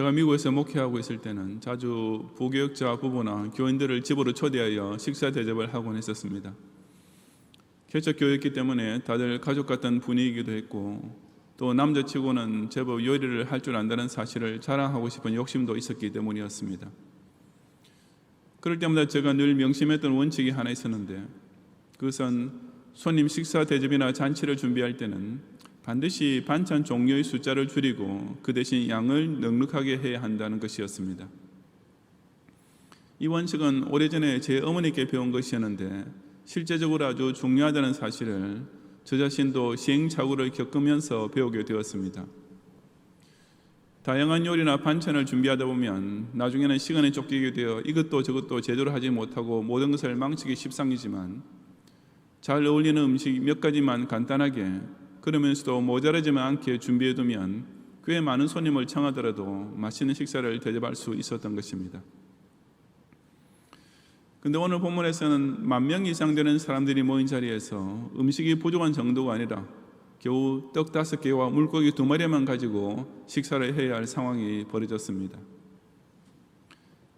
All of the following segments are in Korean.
제가 미국에서 목회하고 있을 때는 자주 부교역자 부부나 교인들을 집으로 초대하여 식사 대접을 하곤 했었습니다. 개척 교회였기 때문에 다들 가족 같은 분위기이기도 했고, 또 남자치고는 제법 요리를 할 줄 안다는 사실을 자랑하고 싶은 욕심도 있었기 때문이었습니다. 그럴 때마다 제가 늘 명심했던 원칙이 하나 있었는데, 그것은 손님 식사 대접이나 잔치를 준비할 때는 반드시 반찬 종류의 숫자를 줄이고 그 대신 양을 넉넉하게 해야 한다는 것이었습니다. 이 원칙은 오래전에 제 어머니께 배운 것이었는데 실제적으로 아주 중요하다는 사실을 저 자신도 시행착오를 겪으면서 배우게 되었습니다. 다양한 요리나 반찬을 준비하다 보면 나중에는 시간에 쫓기게 되어 이것도 저것도 제대로 하지 못하고 모든 것을 망치기 십상이지만, 잘 어울리는 음식 몇 가지만 간단하게, 그러면서도 모자라지 않게 준비해두면 꽤 많은 손님을 청하더라도 맛있는 식사를 대접할 수 있었던 것입니다. 근데 오늘 본문에서는 10,000명 이상 되는 사람들이 모인 자리에서 음식이 부족한 정도가 아니라 겨우 떡 5개와 물고기 2마리만 가지고 식사를 해야 할 상황이 벌어졌습니다.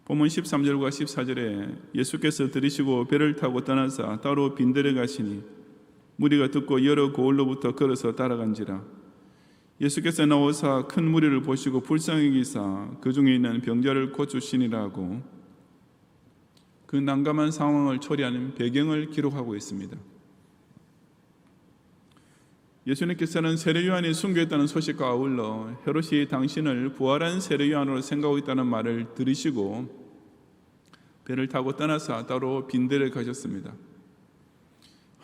본문 13절과 14절에 예수께서 들이시고 배를 타고 떠나사 따로 빈들에 가시니 무리가 듣고 여러 고을로부터 걸어서 따라간지라. 예수께서 나오사 큰 무리를 보시고 불쌍히 여기사 그 중에 있는 병자를 고치시니라 하고 그 난감한 상황을 처리하는 배경을 기록하고 있습니다. 예수님께서는 세례 요한이 순교했다는 소식과 아울러 헤롯이 당신을 부활한 세례 요한으로 생각하고 있다는 말을 들으시고 배를 타고 떠나서 따로 빈들에 가셨습니다.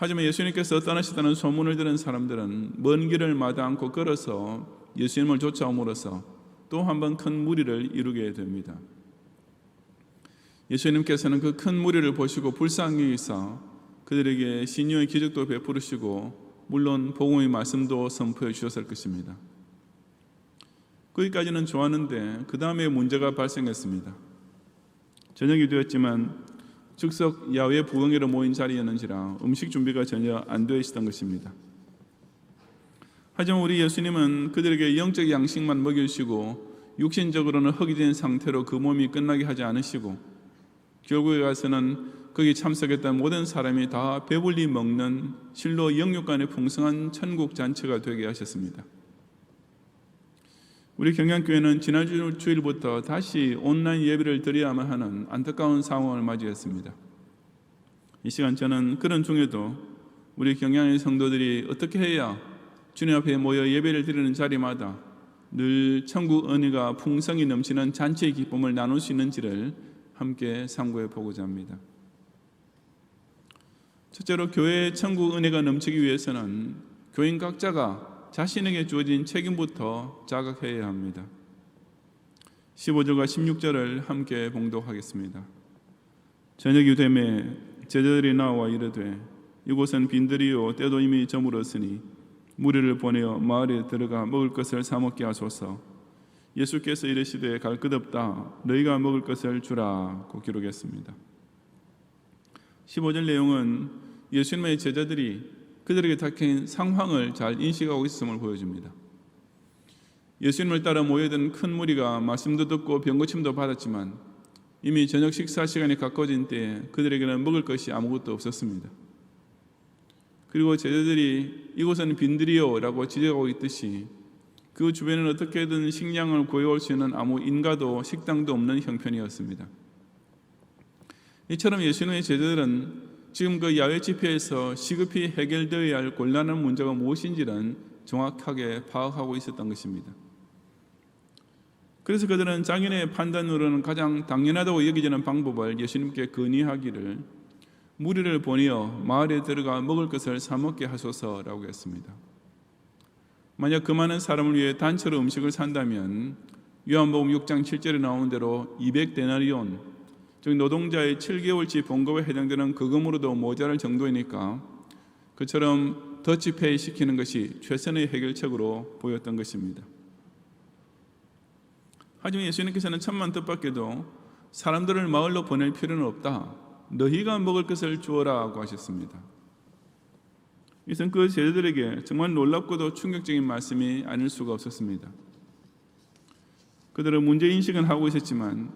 하지만 예수님께서 떠나시다는 소문을 들은 사람들은 먼 길을 마다 않고 걸어서 예수님을 쫓아옴으로써 또 한 번 큰 무리를 이루게 됩니다. 예수님께서는 그 큰 무리를 보시고 불쌍히 여기사 그들에게 신유의 기적도 베푸시고 물론 복음의 말씀도 선포해 주셨을 것입니다. 거기까지는 좋았는데 그 다음에 문제가 발생했습니다. 저녁이 되었지만 즉석 야외 부흥회로 모인 자리였는지라 음식 준비가 전혀 안 되어 있었던 것입니다. 하지만 우리 예수님은 그들에게 영적 양식만 먹이시고 육신적으로는 허기진 상태로 그 몸이 끝나게 하지 않으시고 결국에 가서는 거기 참석했던 모든 사람이 다 배불리 먹는 실로 영육간의 풍성한 천국 잔치가 되게 하셨습니다. 우리 경양교회는 지난 주일부터 다시 온라인 예배를 드려야만 하는 안타까운 상황을 맞이했습니다. 이 시간 저는 그런 중에도 우리 경양의 성도들이 어떻게 해야 주님 앞에 모여 예배를 드리는 자리마다 늘 천국 은혜가 풍성히 넘치는 잔치의 기쁨을 나눌 수 있는지를 함께 상고해 보고자 합니다. 첫째로 교회의 천국 은혜가 넘치기 위해서는 교인 각자가 자신에게 주어진 책임부터 자각해야 합니다. 15절과 16절을 함께 봉독하겠습니다. 저녁이 되매 제자들이 나와 이르되 이곳은 빈들이요 때도 이미 저물었으니 무리를 보내어 마을에 들어가 먹을 것을 사 먹게 하소서. 예수께서 이르시되 갈 것 없다 너희가 먹을 것을 주라고 기록했습니다. 15절 내용은 예수님의 제자들이 그들에게 닥친 상황을 잘 인식하고 있음을 보여줍니다. 예수님을 따라 모여든 큰 무리가 말씀도 듣고 병고침도 받았지만 이미 저녁 식사 시간이 가까워진 때에 그들에게는 먹을 것이 아무것도 없었습니다. 그리고 제자들이 이곳은 빈들이요 라고 지적하고 있듯이 그 주변에는 어떻게든 식량을 구해올 수 있는 아무 인가도 식당도 없는 형편이었습니다. 이처럼 예수님의 제자들은 지금 그 야외 집회에서 시급히 해결되어야 할 곤란한 문제가 무엇인지는 정확하게 파악하고 있었던 것입니다. 그래서 그들은 자기네 판단으로는 가장 당연하다고 여겨지는 방법을 예수님께 건의하기를 무리를 보내어 마을에 들어가 먹을 것을 사 먹게 하소서라고 했습니다. 만약 그 많은 사람을 위해 단체로 음식을 산다면 요한복음 6장 7절에 나오는 대로 200데나리온, 즉 노동자의 7개월치 봉급에 해당되는 그금으로도 모자랄 정도이니까 그처럼 더치페이 시키는 것이 최선의 해결책으로 보였던 것입니다. 하지만 예수님께서는 천만 뜻밖에도 사람들을 마을로 보낼 필요는 없다. 너희가 먹을 것을 주어라고 하셨습니다. 이것은 그 제자들에게 정말 놀랍고도 충격적인 말씀이 아닐 수가 없었습니다. 그들은 문제인식은 하고 있었지만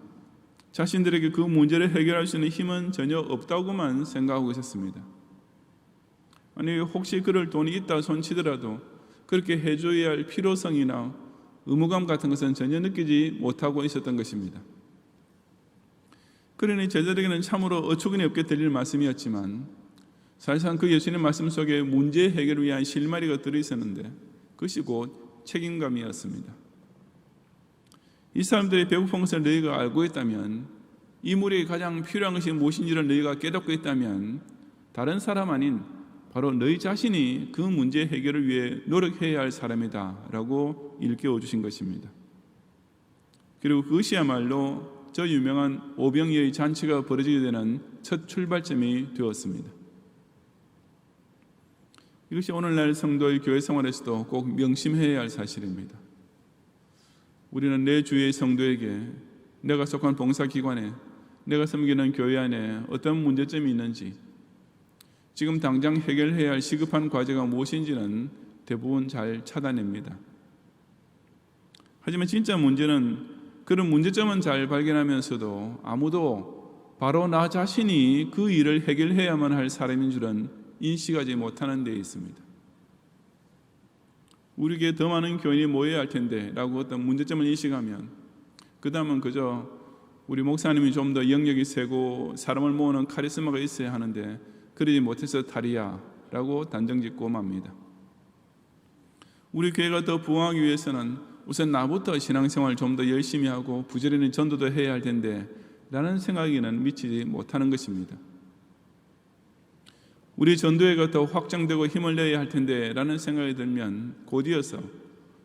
자신들에게 그 문제를 해결할 수 있는 힘은 전혀 없다고만 생각하고 있었습니다. 아니, 혹시 그럴 돈이 있다 손치더라도 그렇게 해줘야 할 필요성이나 의무감 같은 것은 전혀 느끼지 못하고 있었던 것입니다. 그러니 제자들에게는 참으로 어처구니 없게 들릴 말씀이었지만 사실상 그 예수님 말씀 속에 문제 해결을 위한 실마리가 들어있었는데 그것이 곧 책임감이었습니다. 이 사람들의 배고픈 것을 너희가 알고 있다면, 이 무리에게 가장 필요한 것이 무엇인지를 너희가 깨닫고 있다면 다른 사람 아닌 바로 너희 자신이 그 문제 해결을 위해 노력해야 할 사람이다 라고 일깨워 주신 것입니다. 그리고 그것이야말로 저 유명한 오병이어의 잔치가 벌어지게 되는 첫 출발점이 되었습니다. 이것이 오늘날 성도의 교회 생활에서도 꼭 명심해야 할 사실입니다. 우리는 내 주위의 성도에게 내가 속한 봉사기관에, 내가 섬기는 교회 안에 어떤 문제점이 있는지, 지금 당장 해결해야 할 시급한 과제가 무엇인지는 대부분 잘 찾아냅니다. 하지만 진짜 문제는 그런 문제점은 잘 발견하면서도 아무도 바로 나 자신이 그 일을 해결해야만 할 사람인 줄은 인식하지 못하는 데 있습니다. 우리에게 더 많은 교인이 모여야 할 텐데 라고 어떤 문제점을 인식하면 그 다음은 그저 우리 목사님이 좀 더 영역이 세고 사람을 모으는 카리스마가 있어야 하는데 그러지 못해서 탈이야 라고 단정짓고 맙니다. 우리 교회가 더 부흥하기 위해서는 우선 나부터 신앙생활을 좀 더 열심히 하고 부지런히 전도도 해야 할 텐데 라는 생각에는 미치지 못하는 것입니다. 우리 전도회가 더 확장되고 힘을 내야 할 텐데 라는 생각이 들면 곧이어서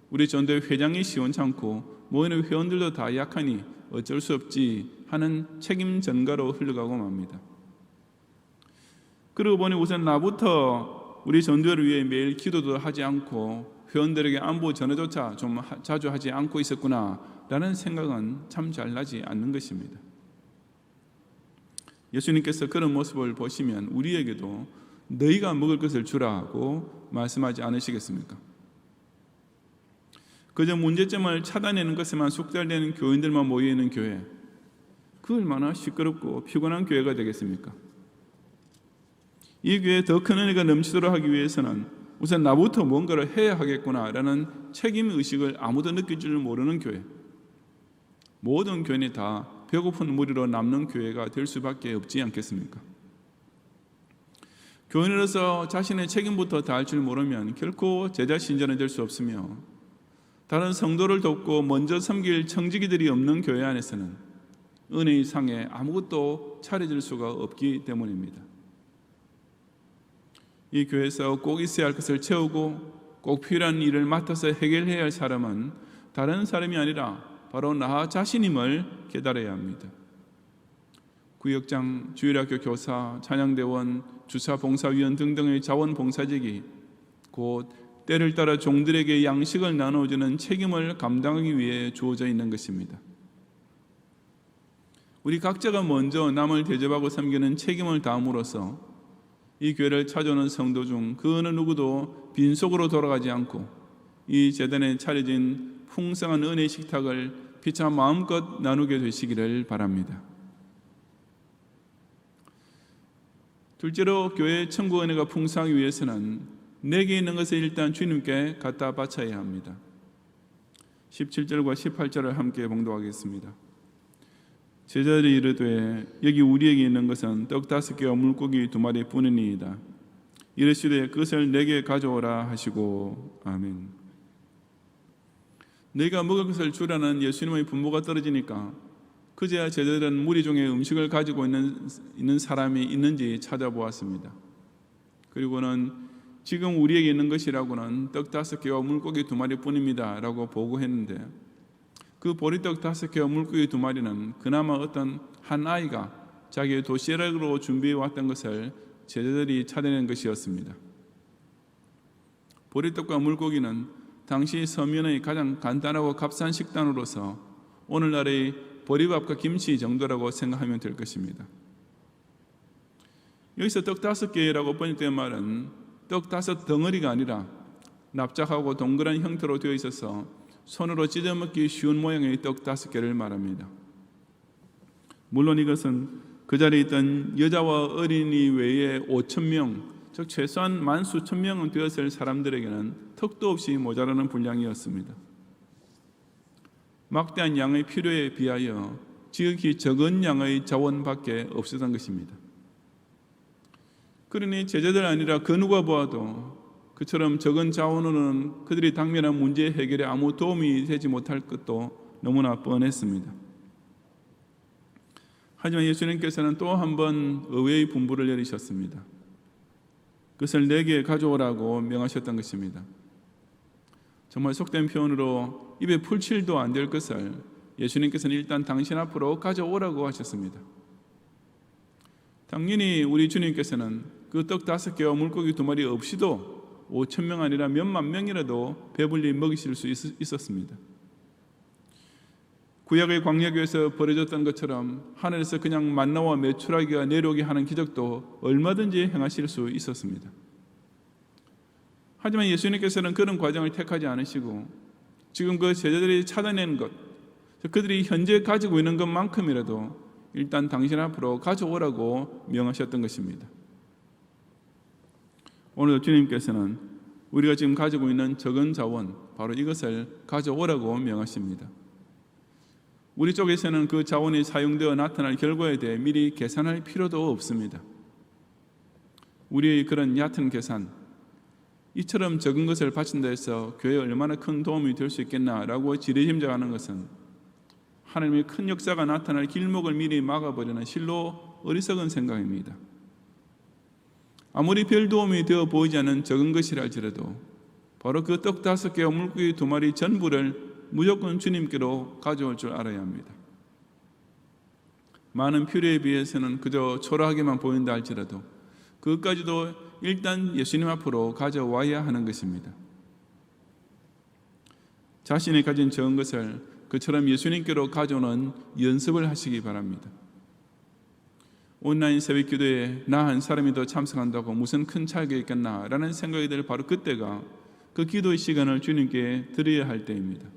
우리 전도회 회장이 시원찮고 모이는 회원들도 다 약하니 어쩔 수 없지 하는 책임 전가로 흘러가고 맙니다. 그러고 보니 우선 나부터 우리 전도회를 위해 매일 기도도 하지 않고 회원들에게 안부 전화조차 좀 자주 하지 않고 있었구나 라는 생각은 참 잘 나지 않는 것입니다. 예수님께서 그런 모습을 보시면 우리에게도 너희가 먹을 것을 주라고 말씀하지 않으시겠습니까? 그저 문제점을 찾아내는 것에만 숙달되는 교인들만 모여있는 교회, 그 얼마나 시끄럽고 피곤한 교회가 되겠습니까? 이 교회에 더 큰 은혜가 넘치도록 하기 위해서는 우선 나부터 뭔가를 해야 하겠구나라는 책임의식을 아무도 느낄 줄 모르는 교회, 모든 교인이 다 배고픈 무리로 남는 교회가 될 수밖에 없지 않겠습니까? 교인으로서 자신의 책임부터 다할 줄 모르면 결코 제자 신자는 될 수 없으며 다른 성도를 돕고 먼저 섬길 청지기들이 없는 교회 안에서는 은혜의 상에 아무것도 차려질 수가 없기 때문입니다. 이 교회에서 꼭 있어야 할 것을 채우고 꼭 필요한 일을 맡아서 해결해야 할 사람은 다른 사람이 아니라 바로 나 자신임을 깨달아야 합니다. 구역장, 주일학교 교사, 찬양대원, 주사봉사위원 등등의 자원봉사직이 곧 때를 따라 종들에게 양식을 나눠주는 책임을 감당하기 위해 주어져 있는 것입니다. 우리 각자가 먼저 남을 대접하고 섬기는 책임을 다함으로써 이 교회를 찾아오는 성도 중 그 어느 누구도 빈속으로 돌아가지 않고 이 제단에 차려진 풍성한 은혜의 식탁을 피차 마음껏 나누게 되시기를 바랍니다. 둘째로 교회의 천국 은혜가 풍성하기 위해서는 내게 있는 것을 일단 주님께 갖다 바쳐야 합니다. 17절과 18절을 함께 봉독하겠습니다. 제자들이 이르되 여기 우리에게 있는 것은 떡 5개와 물고기 2마리 뿐이니이다. 이르시되 그것을 내게 가져오라 하시고 아멘. 너희가 먹을 것을 주라는 예수님의 분부가 떨어지니까 그제야 제자들은 무리 중에 음식을 가지고 있는 사람이 있는지 찾아보았습니다. 그리고는 지금 우리에게 있는 것이라고는 떡 5개와 물고기 2마리 뿐입니다 라고 보고했는데 그 보리떡 5개와 물고기 2마리는 그나마 어떤 한 아이가 자기의 도시락으로 준비해 왔던 것을 제자들이 찾아낸 것이었습니다. 보리떡과 물고기는 당시 서면의 가장 간단하고 값싼 식단으로서 오늘날의 보리밥과 김치 정도라고 생각하면 될 것입니다. 여기서 떡 5개라고 번역된 말은 떡 5 덩어리가 아니라 납작하고 동그란 형태로 되어 있어서 손으로 찢어먹기 쉬운 모양의 떡 5개를 말합니다. 물론 이것은 그 자리에 있던 여자와 어린이 외에 5,000명, 즉 최소한 만수천 명은 되었을 사람들에게는 턱도 없이 모자라는 분량이었습니다. 막대한 양의 필요에 비하여 지극히 적은 양의 자원밖에 없었던 것입니다. 그러니 제자들 아니라 그 누가 보아도 그처럼 적은 자원으로는 그들이 당면한 문제 해결에 아무 도움이 되지 못할 것도 너무나 뻔했습니다. 하지만 예수님께서는 또 한 번 의외의 분부를 내리셨습니다. 그것을 내게 가져오라고 명하셨던 것입니다. 정말 속된 표현으로 입에 풀칠도 안 될 것을 예수님께서는 일단 당신 앞으로 가져오라고 하셨습니다. 당연히 우리 주님께서는 그 떡 5개와 물고기 2마리 없이도 5,000명 아니라 몇만 명이라도 배불리 먹이실 수 있었습니다. 구약의 광야교에서 벌어졌던 것처럼 하늘에서 그냥 만나와 메추라기가 내려오게 하는 기적도 얼마든지 행하실 수 있었습니다. 하지만 예수님께서는 그런 과정을 택하지 않으시고 지금 그 제자들이 찾아낸 것, 그들이 현재 가지고 있는 것만큼이라도 일단 당신 앞으로 가져오라고 명하셨던 것입니다. 오늘도 주님께서는 우리가 지금 가지고 있는 적은 자원, 바로 이것을 가져오라고 명하십니다. 우리 쪽에서는 그 자원이 사용되어 나타날 결과에 대해 미리 계산할 필요도 없습니다. 우리의 그런 얕은 계산, 이처럼 적은 것을 바친다 해서 교회에 얼마나 큰 도움이 될 수 있겠나라고 지레짐작하는 것은 하나님의 큰 역사가 나타날 길목을 미리 막아버리는 실로 어리석은 생각입니다. 아무리 별 도움이 되어 보이지 않는 적은 것이라 할지라도 바로 그 떡 5개와 물고기 2마리 전부를 무조건 주님께로 가져올 줄 알아야 합니다. 많은 필요에 비해서는 그저 초라하게만 보인다 할지라도 그것까지도 일단 예수님 앞으로 가져와야 하는 것입니다. 자신이 가진 적은 것을 그처럼 예수님께로 가져오는 연습을 하시기 바랍니다. 온라인 새벽기도에 나 한 사람이 더 참석한다고 무슨 큰 차이가 있겠나라는 생각이 들 바로 그때가 그 기도의 시간을 주님께 드려야 할 때입니다.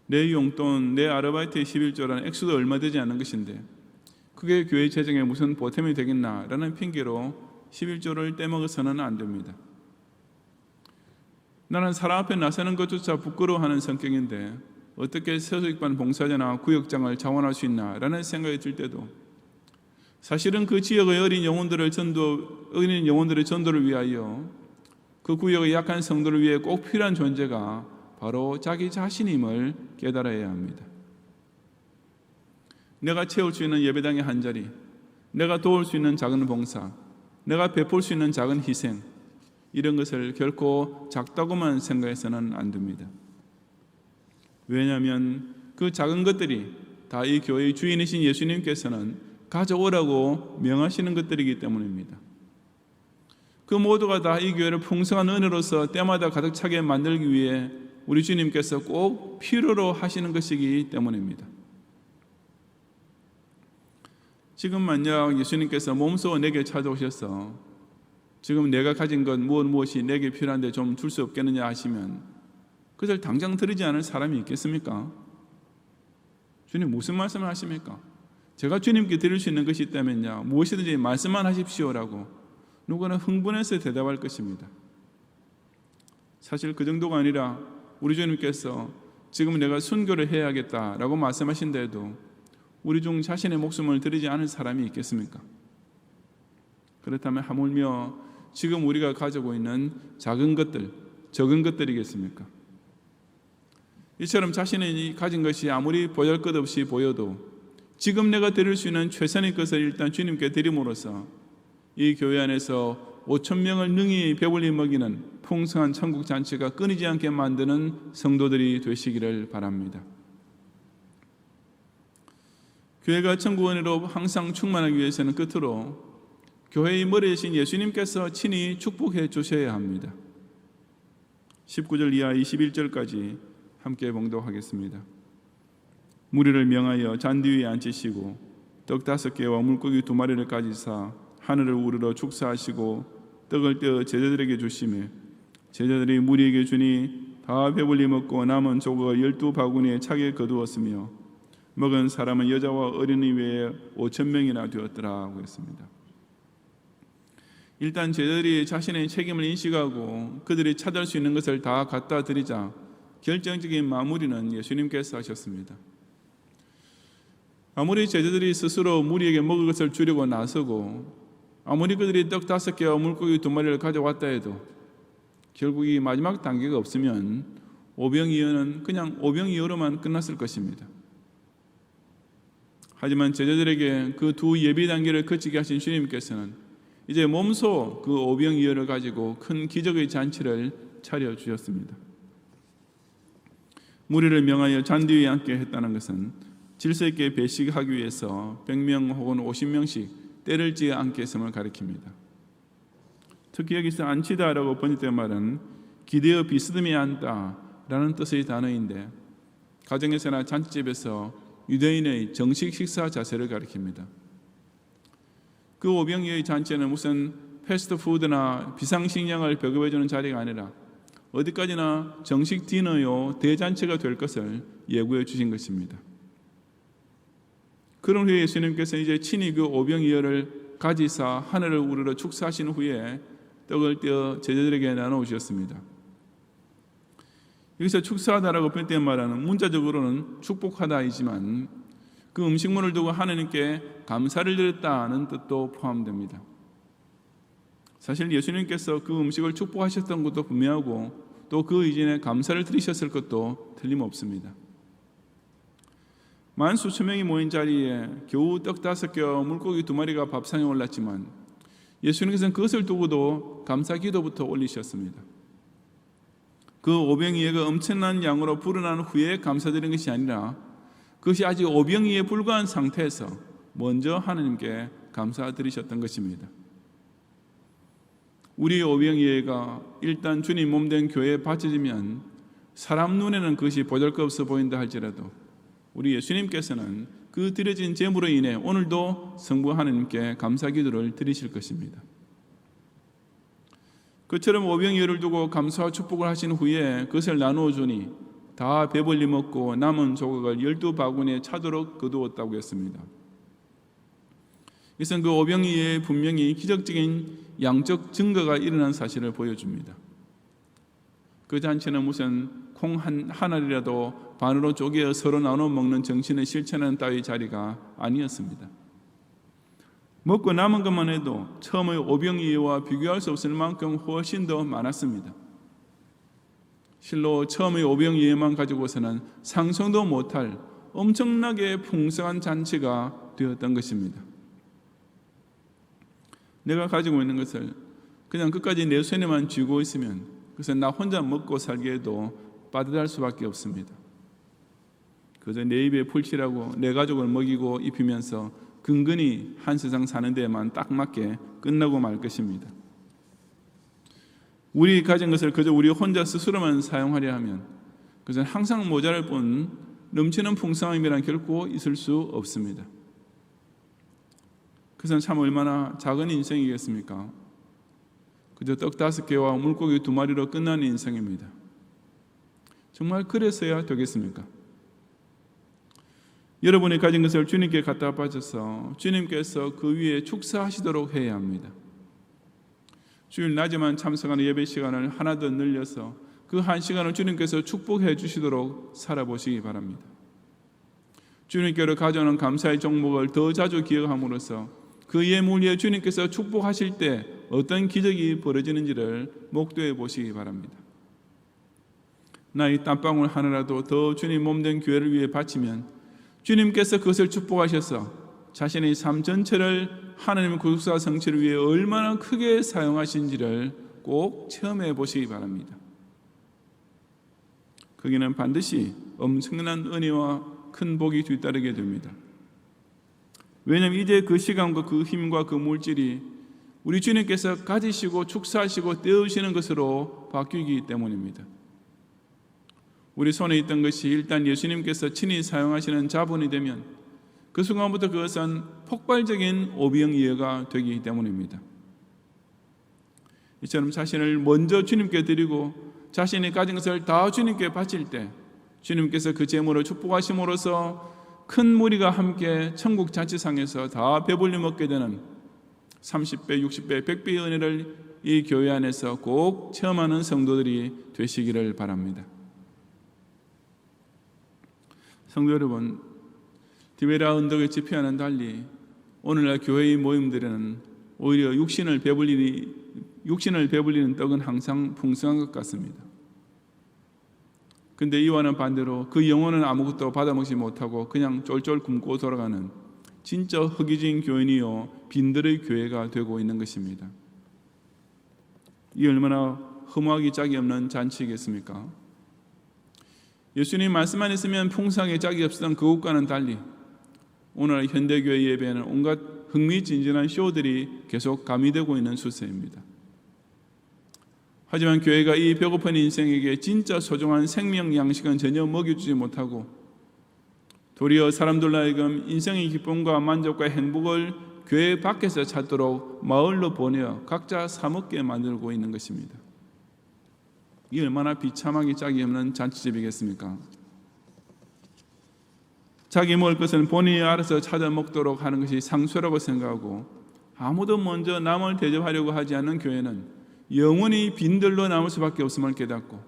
내 용돈, 내 아르바이트의 11조라는 액수도 얼마 되지 않는 것인데 그게 교회 재정에 무슨 보탬이 되겠나라는 핑계로 11조를 떼먹어서는 안 됩니다. 나는 사람 앞에 나서는 것조차 부끄러워하는 성격인데 어떻게 서식반 봉사자나 구역장을 자원할 수 있나라는 생각이 들 때도 사실은 그 지역의 어린 영혼들의 전도를 위하여 그 구역의 약한 성도를 위해 꼭 필요한 존재가 바로 자기 자신임을 깨달아야 합니다. 내가 채울 수 있는 예배당의 한 자리, 내가 도울 수 있는 작은 봉사, 내가 베풀 수 있는 작은 희생, 이런 것을 결코 작다고만 생각해서는 안 됩니다. 왜냐하면 그 작은 것들이 다 이 교회의 주인이신 예수님께서는 가져오라고 명하시는 것들이기 때문입니다. 그 모두가 다 이 교회를 풍성한 은혜로서 때마다 가득 차게 만들기 위해 우리 주님께서 꼭 필요로 하시는 것이기 때문입니다. 지금 만약 예수님께서 몸소 내게 찾아오셔서 지금 내가 가진 것 무엇이 내게 필요한데 좀 줄 수 없겠느냐 하시면 그것을 당장 드리지 않을 사람이 있겠습니까? 주님 무슨 말씀을 하십니까? 제가 주님께 드릴 수 있는 것이 있다면요 무엇이든지 말씀만 하십시오라고 누구나 흥분해서 대답할 것입니다. 사실 그 정도가 아니라 우리 주님께서 지금 내가 순교를 해야겠다라고 말씀하신데도 우리 중 자신의 목숨을 드리지 않을 사람이 있겠습니까? 그렇다면 하물며 지금 우리가 가지고 있는 작은 것들, 적은 것들이겠습니까? 이처럼 자신이 가진 것이 아무리 보잘것없이 보여도 지금 내가 드릴 수 있는 최선의 것을 일단 주님께 드림으로써 이 교회 안에서 5,000명을 능히 배불리 먹이는 풍성한 천국 잔치가 끊이지 않게 만드는 성도들이 되시기를 바랍니다. 교회가 천국 은혜로 항상 충만하기 위해서는 끝으로 교회의 머리이신 예수님께서 친히 축복해 주셔야 합니다. 19절 이하 21절까지 함께 봉독하겠습니다. 무리를 명하여 잔디 위에 앉히시고 떡 5개와 물고기 2마리를 가지사 하늘을 우러러 축사하시고 떡을 떼어 제자들에게 주시매 제자들이 무리에게 주니 다 배불리 먹고 남은 조각을 12바구니에 차게 거두었으며 먹은 사람은 여자와 어린이 외에 5,000명이나 되었더라고 했습니다. 일단 제자들이 자신의 책임을 인식하고 그들이 찾을 수 있는 것을 다 갖다 드리자 결정적인 마무리는 예수님께서 하셨습니다. 아무리 제자들이 스스로 무리에게 먹을 것을 주려고 나서고 아무리 그들이 떡 5개와 물고기 2마리를 가져왔다 해도 결국 이 마지막 단계가 없으면 오병이어는 그냥 오병이어로만 끝났을 것입니다. 하지만 제자들에게 그 두 예비 단계를 거치게 하신 주님께서는 이제 몸소 그 오병이어를 가지고 큰 기적의 잔치를 차려주셨습니다. 무리를 명하여 잔디 위에 앉게 했다는 것은 질서 있게 배식하기 위해서 100명 혹은 50명씩 때를 지어 앉게 했음을 가리킵니다. 특히 여기서 앉히다라고 번역된 말은 기대어 비스듬히 앉다라는 뜻의 단어인데 가정에서나 잔치집에서 유대인의 정식 식사 자세를 가리킵니다. 그 오병이어의 잔치는 무슨 패스트푸드나 비상식량을 배급해주는 자리가 아니라 어디까지나 정식 디너요 대잔치가 될 것을 예고해 주신 것입니다. 그런 후에 예수님께서 이제 친히 그 오병이어를 가지사 하늘을 우러러 축사하신 후에 떡을 떼어 제자들에게 나눠주셨습니다. 여기서 축사하다라고 표현된 말은 문자적으로는 축복하다이지만 그 음식물을 두고 하나님께 감사를 드렸다는 뜻도 포함됩니다. 사실 예수님께서 그 음식을 축복하셨던 것도 분명하고 또 그 이전에 감사를 드리셨을 것도 틀림없습니다. 만 수천 명이 모인 자리에 겨우 떡 5개와 물고기 2마리가 밥상에 올랐지만 예수님께서는 그것을 두고도 감사 기도부터 올리셨습니다. 그 오병이어가 엄청난 양으로 불어난 후에 감사드린 것이 아니라 그것이 아직 오병이어에 불과한 상태에서 먼저 하나님께 감사드리셨던 것입니다. 우리 오병이어가 일단 주님 몸된 교회에 바쳐지면 사람 눈에는 그것이 보잘것없어 보인다 할지라도 우리 예수님께서는 그 드려진 제물로 인해 오늘도 성부 하나님께 감사 기도를 드리실 것입니다. 그처럼 오병이어를 두고 감사와 축복을 하신 후에 그것을 나누어 주니 다 배불리 먹고 남은 조각을 12바구니에 차도록 거두었다고 했습니다. 이것은 그 오병이어에 분명히 기적적인 양적 증거가 일어난 사실을 보여줍니다. 그 잔치는 무슨 콩 한 알이라도 반으로 쪼개 서로 나눠 먹는 정신을 실천하는 따위 자리가 아니었습니다. 먹고 남은 것만 해도 처음의 오병이어와 비교할 수 없을 만큼 훨씬 더 많았습니다. 실로 처음의 오병이어만 가지고서는 상상도 못할 엄청나게 풍성한 잔치가 되었던 것입니다. 내가 가지고 있는 것을 그냥 끝까지 내 손에만 쥐고 있으면 그래서 나 혼자 먹고 살게 해도 빠듯할 수밖에 없습니다. 그저 내 입에 풀칠하고 내 가족을 먹이고 입히면서 근근히 한 세상 사는 데에만 딱 맞게 끝나고 말 것입니다. 우리 가진 것을 그저 우리 혼자 스스로만 사용하려 하면 그것은 항상 모자랄 뿐 넘치는 풍성함이란 결코 있을 수 없습니다. 그것은 참 얼마나 작은 인생이겠습니까? 그저 떡 5개와 물고기 2마리로 끝나는 인생입니다. 정말 그래서야 되겠습니까? 여러분이 가진 것을 주님께 갖다 바쳐서 주님께서 그 위에 축사하시도록 해야 합니다. 주일 낮에만 참석하는 예배 시간을 하나 더 늘려서 그 한 시간을 주님께서 축복해 주시도록 살아보시기 바랍니다. 주님께로 가져오는 감사의 종목을 더 자주 기억함으로써 그 예물 위에 주님께서 축복하실 때 어떤 기적이 벌어지는지를 목도해 보시기 바랍니다. 나의 땀방울 하나라도 더 주님 몸된 교회를 위해 바치면 주님께서 그것을 축복하셔서 자신의 삶 전체를 하나님의 구속사 성취를 위해 얼마나 크게 사용하신지를 꼭 체험해 보시기 바랍니다. 거기는 반드시 엄청난 은혜와 큰 복이 뒤따르게 됩니다. 왜냐하면 이제 그 시간과 그 힘과 그 물질이 우리 주님께서 가지시고 축사하시고 떼우시는 것으로 바뀌기 때문입니다. 우리 손에 있던 것이 일단 예수님께서 친히 사용하시는 자본이 되면 그 순간부터 그것은 폭발적인 오병이어가 되기 때문입니다. 이처럼 자신을 먼저 주님께 드리고 자신이 가진 것을 다 주님께 바칠 때 주님께서 그 제물을 축복하심으로써 큰 무리가 함께 천국 잔치상에서 다 배불리 먹게 되는 30배, 60배, 100배의 은혜를 이 교회 안에서 꼭 체험하는 성도들이 되시기를 바랍니다. 성도 여러분, 디베라 언덕의 집회와는 달리 오늘날 교회의 모임들에는 오히려 육신을 배불리는 떡은 항상 풍성한 것 같습니다. 근데 이와는 반대로 그 영혼은 아무것도 받아먹지 못하고 그냥 쫄쫄 굶고 돌아가는 진짜 허기진 교인이요 빈들의 교회가 되고 있는 것입니다. 이 얼마나 허무하기 짝이 없는 잔치이겠습니까? 예수님 말씀만 있으면 풍성하게 짝이 없었던 그것과는 달리 오늘 현대교회 예배에는 온갖 흥미진진한 쇼들이 계속 가미되고 있는 추세입니다. 하지만 교회가 이 배고픈 인생에게 진짜 소중한 생명 양식은 전혀 먹여주지 못하고 도리어 사람들로 하여금 인생의 기쁨과 만족과 행복을 교회 밖에서 찾도록 마을로 보내어 각자 사먹게 만들고 있는 것입니다. 이 얼마나 비참하기 짝이 없는 잔치집이겠습니까? 자기 먹을 것은 본인이 알아서 찾아 먹도록 하는 것이 상수라고 생각하고 아무도 먼저 남을 대접하려고 하지 않는 교회는 영원히 빈들로 남을 수밖에 없음을 깨닫고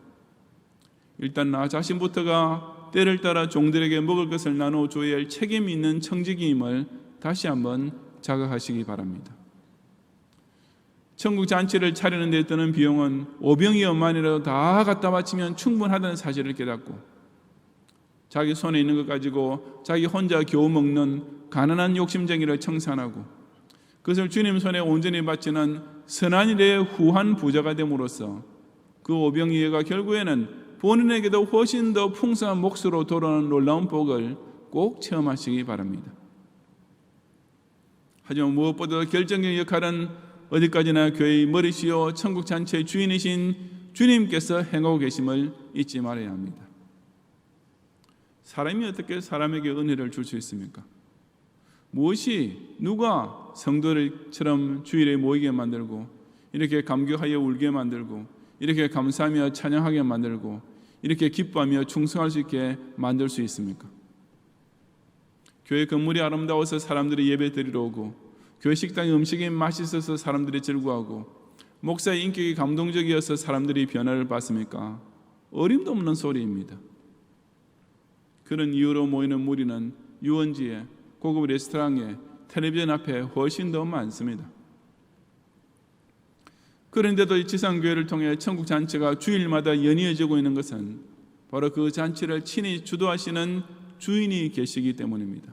일단 나 자신부터가 때를 따라 종들에게 먹을 것을 나누어 줘야 할 책임이 있는 청지기임을 다시 한번 자각하시기 바랍니다. 천국 잔치를 차리는 데 드는 비용은 오병이어만이라도 다 갖다 바치면 충분하다는 사실을 깨닫고 자기 손에 있는 것 가지고 자기 혼자 겨우 먹는 가난한 욕심쟁이를 청산하고 그것을 주님 손에 온전히 바치는 선한 일의 후한 부자가 됨으로써 그 오병이어가 결국에는 본인에게도 훨씬 더 풍성한 몫으로 돌아오는 놀라운 복을 꼭 체험하시기 바랍니다. 하지만 무엇보다 결정적인 역할은 어디까지나 교회의 머리시요 천국 잔치의 주인이신 주님께서 행하고 계심을 잊지 말아야 합니다. 사람이 어떻게 사람에게 은혜를 줄 수 있습니까? 무엇이 누가 성도들처럼 주일에 모이게 만들고 이렇게 감격하여 울게 만들고 이렇게 감사하며 찬양하게 만들고 이렇게 기뻐하며 충성할 수 있게 만들 수 있습니까? 교회 건물이 아름다워서 사람들이 예배 드리러 오고 교회 식당의 음식이 맛있어서 사람들이 즐거워하고 목사의 인격이 감동적이어서 사람들이 변화를 받습니까? 어림도 없는 소리입니다. 그런 이유로 모이는 무리는 유원지에 고급 레스토랑에 텔레비전 앞에 훨씬 더 많습니다. 그런데도 이 지상교회를 통해 천국 잔치가 주일마다 연이어지고 있는 것은 바로 그 잔치를 친히 주도하시는 주인이 계시기 때문입니다.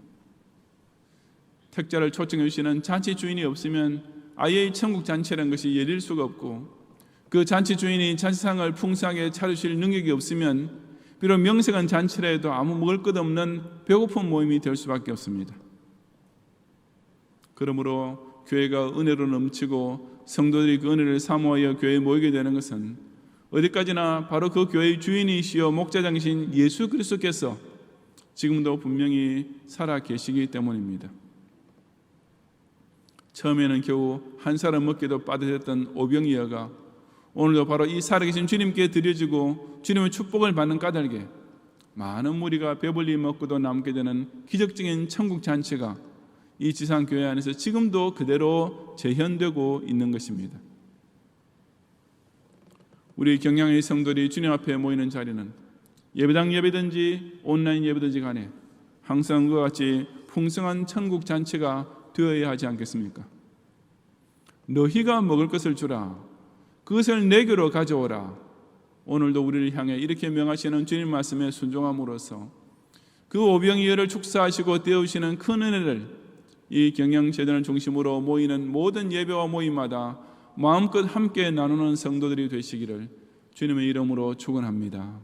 택자를 초청해 주시는 잔치 주인이 없으면 아예 이 천국 잔치라는 것이 열릴 수가 없고 그 잔치 주인이 잔치상을 풍성하게 차려주실 능력이 없으면 비록 명색한 잔치라 해도 아무 먹을 것 없는 배고픈 모임이 될 수밖에 없습니다. 그러므로 교회가 은혜로 넘치고 성도들이 그 은혜를 사모하여 교회에 모이게 되는 것은 어디까지나 바로 그 교회의 주인이시여 목자장이신 예수 그리스도께서 지금도 분명히 살아 계시기 때문입니다. 처음에는 겨우 한 사람 먹기도 빠듯했던 오병이어가 오늘도 바로 이 살아계신 주님께 드려지고 주님의 축복을 받는 까닭에 많은 무리가 배불리 먹고도 남게 되는 기적적인 천국 잔치가 이 지상교회 안에서 지금도 그대로 재현되고 있는 것입니다. 우리 경양의 성도들이 주님 앞에 모이는 자리는 예배당 예배든지 온라인 예배든지 간에 항상 그와 같이 풍성한 천국 잔치가 되어야 하지 않겠습니까? 너희가 먹을 것을 주라. 그것을 내게로 가져오라. 오늘도 우리를 향해 이렇게 명하시는 주님 말씀에 순종함으로써 그 오병이어를 축사하시고 떼우시는 큰 은혜를 이 경영재단을 중심으로 모이는 모든 예배와 모임마다 마음껏 함께 나누는 성도들이 되시기를 주님의 이름으로 축원합니다.